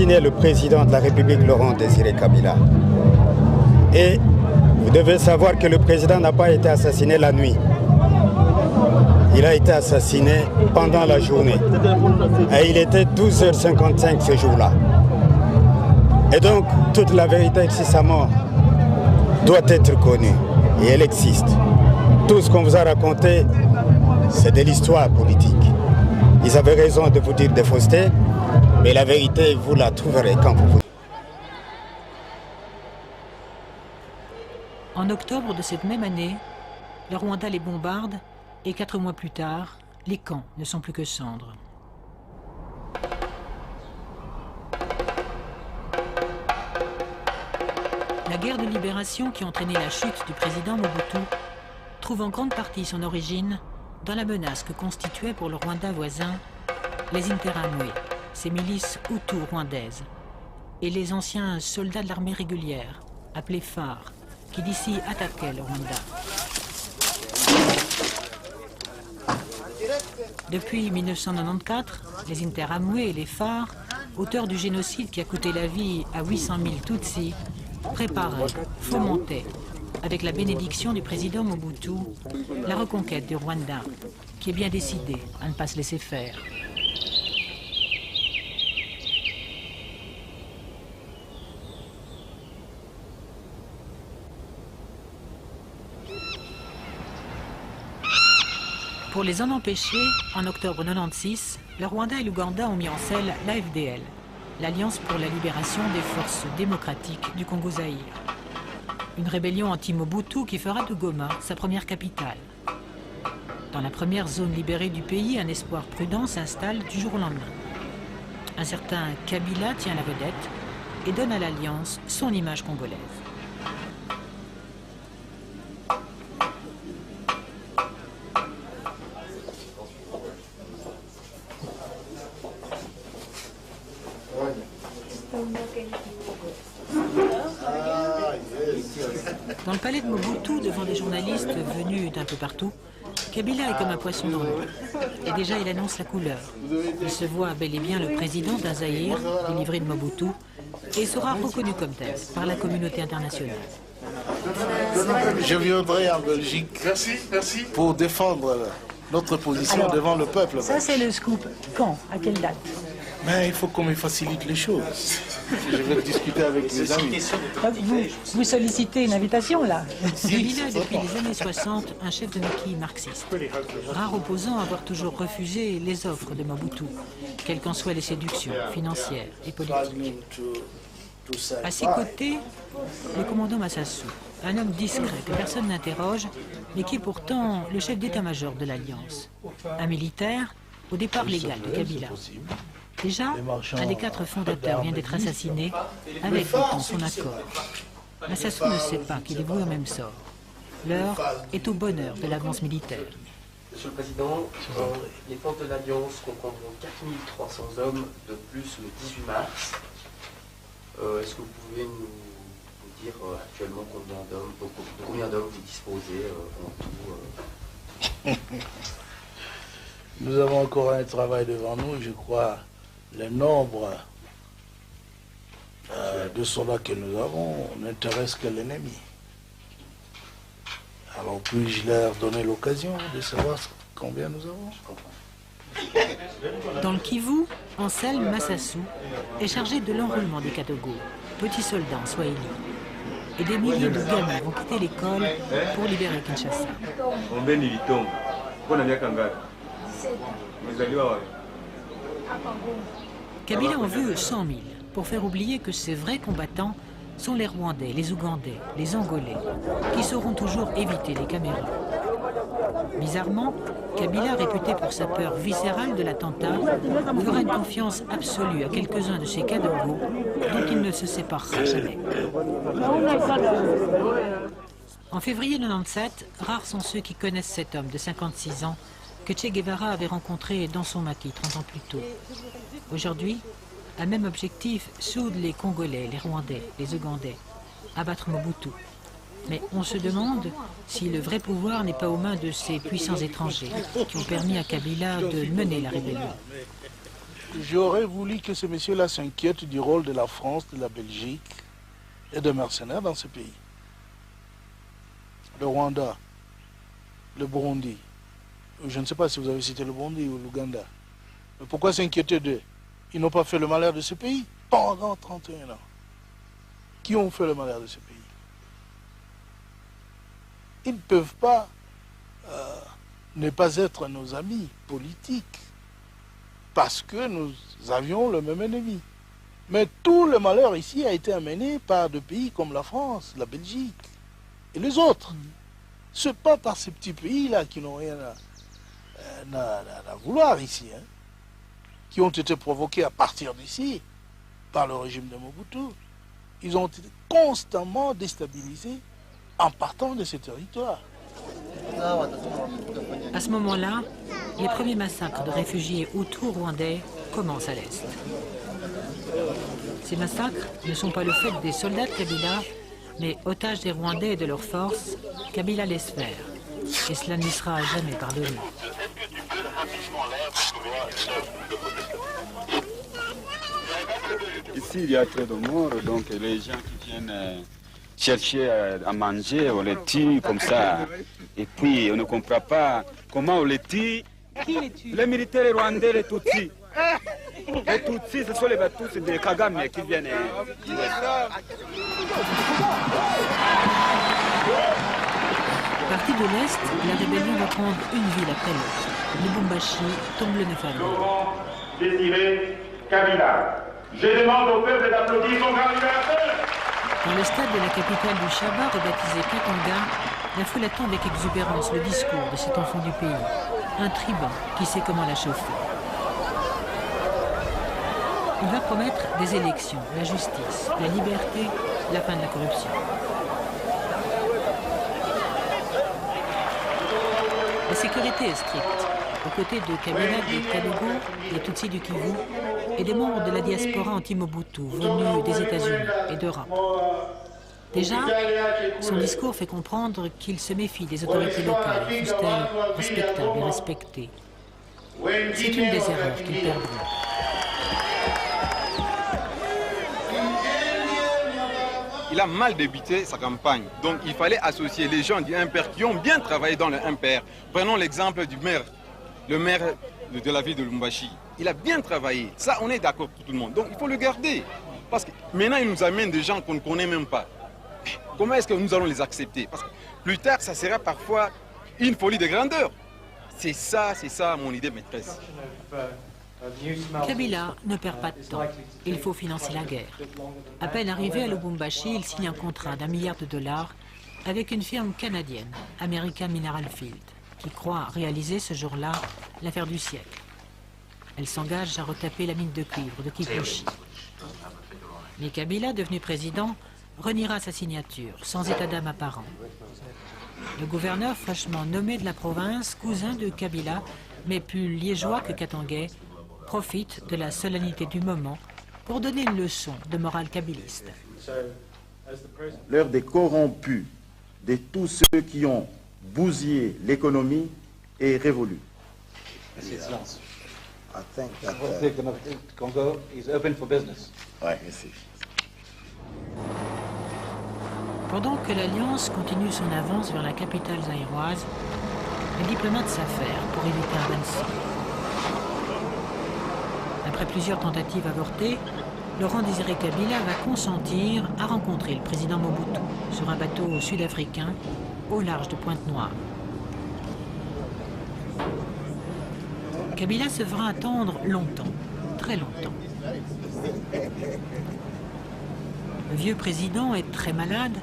Le président de la République, Laurent Désiré Kabila. Et vous devez savoir que le président n'a pas été assassiné la nuit. Il a été assassiné pendant la journée. Et il était 12h55 ce jour-là. Et donc, toute la vérité sur sa mort doit être connue. Et elle existe. Tout ce qu'on vous a raconté, c'est de l'histoire politique. Ils avaient raison de vous dire des faussetés, mais la vérité, vous la trouverez quand vous voulez. En octobre de cette même année, le Rwanda les bombarde et 4 mois plus tard, les camps ne sont plus que cendres. La guerre de libération qui a entraîné la chute du président Mobutu trouve en grande partie son origine dans la menace que constituaient pour le Rwanda voisin les Interahamwe, ces milices hutus rwandaises, et les anciens soldats de l'armée régulière, appelés phares, qui d'ici attaquaient le Rwanda. Depuis 1994, les Interahamwe et les phares, auteurs du génocide qui a coûté la vie à 800 000 Tutsis, préparaient, fomentaient, avec la bénédiction du président Mobutu, la reconquête du Rwanda, qui est bien décidé à ne pas se laisser faire. Pour les en empêcher, en octobre 1996, le Rwanda et l'Ouganda ont mis en selle l'AFDL, l'Alliance pour la libération des forces démocratiques du Congo-Zaïre. Une rébellion anti-Mobutu qui fera de Goma sa première capitale. Dans la première zone libérée du pays, un espoir prudent s'installe du jour au lendemain. Un certain Kabila tient la vedette et donne à l'Alliance son image congolaise. Dans le palais de Mobutu, devant des journalistes venus d'un peu partout, Kabila est comme un poisson dans l'eau. Et déjà, il annonce la couleur. Il se voit bel et bien le président d'un Zaïre, délivré de Mobutu, et sera reconnu comme tel par la communauté internationale. Je viendrai en Belgique pour défendre notre position devant le peuple. Ça, c'est le scoop. Quand? À quelle date? Mais il faut qu'on me facilite les choses. Je vais discuter avec mes amis. Vous sollicitez une invitation, là? Kabila est depuis les années 60 un chef de maquis marxiste. Rare opposant à avoir toujours refusé les offres de Mobutu, quelles qu'en soient les séductions financières et politiques. À ses côtés, le commandant Massassou, un homme discret que personne n'interroge, mais qui est pourtant le chef d'état-major de l'Alliance. Un militaire, au départ légal de Kabila. Déjà, un des 4 fondateurs vient d'être assassiné, avec son accord. Massassou ne sait pas qu'il est voué au même sort. L'heure est au bonheur de l'avance militaire. Monsieur le Président, les forces de l'Alliance comprendront 4300 hommes de plus le 18 mars. Est-ce que vous pouvez nous dire actuellement de combien d'hommes vous disposez en tout Nous avons encore un travail devant nous, je crois. Le nombre de soldats que nous avons n'intéresse que l'ennemi. Alors puis-je leur donner l'occasion de savoir combien nous avons? Dans le Kivu, Anselme Massassou est chargé de l'enrôlement des Katogo, petits soldats en Swahili. Et des milliers de gamins vont quitter l'école pour libérer Kinshasa. Kabila en veut 100 000 pour faire oublier que ces vrais combattants sont les Rwandais, les Ougandais, les Angolais, qui sauront toujours éviter les caméras. Bizarrement, Kabila, réputé pour sa peur viscérale de l'attentat, fera une confiance absolue à quelques-uns de ses Kadogo dont il ne se séparera jamais. En février 1997, rares sont ceux qui connaissent cet homme de 56 ans que Che Guevara avait rencontré dans son maquis 30 ans plus tôt. Aujourd'hui, un même objectif soude les Congolais, les Rwandais, les Ougandais, abattre Mobutu. Mais on se demande si le vrai pouvoir n'est pas aux mains de ces puissants étrangers qui ont permis à Kabila de mener la rébellion. J'aurais voulu que ce monsieur-là s'inquiète du rôle de la France, de la Belgique et des mercenaires dans ce pays. Le Rwanda, le Burundi. Je ne sais pas si vous avez cité le Burundi ou l'Ouganda. Mais pourquoi s'inquiéter d'eux? Ils n'ont pas fait le malheur de ce pays pendant 31 ans. Qui ont fait le malheur de ce pays? Ils ne peuvent pas ne pas être nos amis politiques parce que nous avions le même ennemi. Mais tout le malheur ici a été amené par des pays comme la France, la Belgique et les autres. Ce n'est pas par ces petits pays-là qui n'ont rien à vouloir ici, hein, qui ont été provoqués à partir d'ici par le régime de Mobutu. Ils ont été constamment déstabilisés en partant de ces territoires. À ce moment-là, les premiers massacres de réfugiés hutus-rwandais commencent à l'Est. Ces massacres ne sont pas le fait des soldats de Kabila, mais otages des Rwandais et de leurs forces, Kabila laisse faire. Et cela ne lui sera jamais pardonné. Ici, il y a trop de morts, donc les gens qui viennent chercher à manger, on les tue comme ça. Et puis, on ne comprend pas comment on les tue. Qui les tue? Les militaires rwandais, les Tutsis. Les Tutsis, ce sont les Batus de Kagame qui viennent. Parti de l'Est, la rébellion va prendre une ville après l'autre. Lubumbashi tombe le 9 avril. Laurent Désiré Kabila. Je demande au peuple d'applaudir son grand libérateur. Dans le stade de la capitale du Chaba, rebaptisé Katanga, la foule attend avec exubérance le discours de cet enfant du pays, un tribun qui sait comment la chauffer. Il va promettre des élections, la justice, la liberté, la fin de la corruption. La sécurité est stricte. Aux côtés de Kabila, de Kadogo, des Tutsis du Kivu et des membres de la diaspora anti-Mobutu venus des États-Unis et d'Europe. Déjà, son discours fait comprendre qu'il se méfie des autorités locales, fussent-elles respectables et respectées. C'est une des erreurs qu'il perdra. Il a mal débuté sa campagne, donc il fallait associer les gens du MPR qui ont bien travaillé dans le MPR. Prenons l'exemple du maire, le maire de la ville de Lubumbashi. Il a bien travaillé, ça on est d'accord pour tout le monde, donc il faut le garder. Parce que maintenant il nous amène des gens qu'on ne connaît même pas. Comment est-ce que nous allons les accepter? Parce que plus tard ça sera parfois une folie de grandeur. C'est ça mon idée maîtresse. Kabila ne perd pas de temps. Il faut financer la guerre. À peine arrivé à Lubumbashi, il signe un contrat d'1 milliard de dollars avec une firme canadienne, American Mineral Field, qui croit réaliser ce jour-là l'affaire du siècle. Elle s'engage à retaper la mine de cuivre de Kipushi. Mais Kabila, devenu président, reniera sa signature, sans état d'âme apparent. Le gouverneur fraîchement nommé de la province, cousin de Kabila, mais plus liégeois que katangais, profite de la solennité du moment pour donner une leçon de morale kabiliste. L'heure des corrompus, de tous ceux qui ont bousillé l'économie est révolue. Congo is open for business. Pendant que l'Alliance continue son avance vers la capitale zaïroise, les diplomates s'affairent pour éviter un Vinci. Après plusieurs tentatives avortées, Laurent Désiré Kabila va consentir à rencontrer le président Mobutu sur un bateau sud-africain au large de Pointe-Noire. Kabila se fera attendre longtemps, très longtemps. Le vieux président est très malade,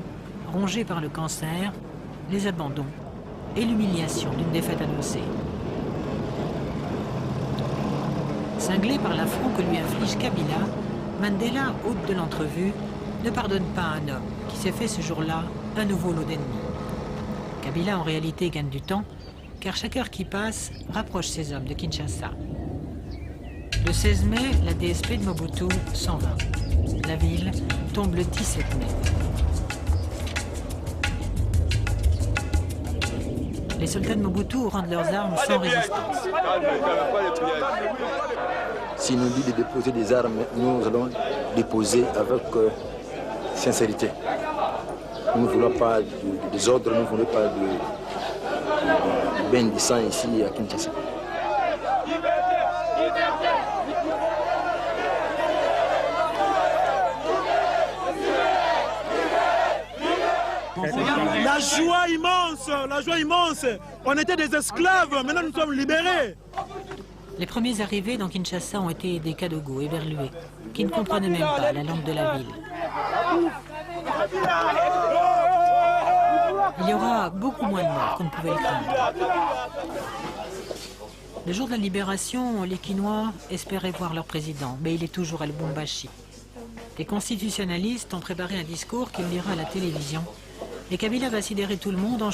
rongé par le cancer, les abandons et l'humiliation d'une défaite annoncée. Cinglé par l'affront que lui inflige Kabila, Mandela, hôte de l'entrevue, ne pardonne pas à un homme qui s'est fait ce jour-là un nouveau lot d'ennemis. Kabila en réalité gagne du temps, car chaque heure qui passe rapproche ses hommes de Kinshasa. Le 16 mai, la DSP de Mobutu s'en va. La ville tombe le 17 mai. Les soldats de Mobutu rendent leurs armes sans résistance. s'il nous dit de déposer des armes, nous allons déposer avec sincérité. Nous ne voulons pas de désordre, nous ne voulons pas de bain de sang ici à Kinshasa. La joie immense. On était des esclaves, maintenant nous sommes libérés. Les premiers arrivés dans Kinshasa ont été des Kadogo éberlués, qui ne comprenaient même pas la langue de la ville. Il y aura beaucoup moins de morts qu'on ne pouvait le craindre. Le jour de la libération, les Kinois espéraient voir leur président, mais il est toujours à Lubumbashi. Les constitutionnalistes ont préparé un discours qu'il lira à la télévision. Et Kabila va sidérer tout le monde en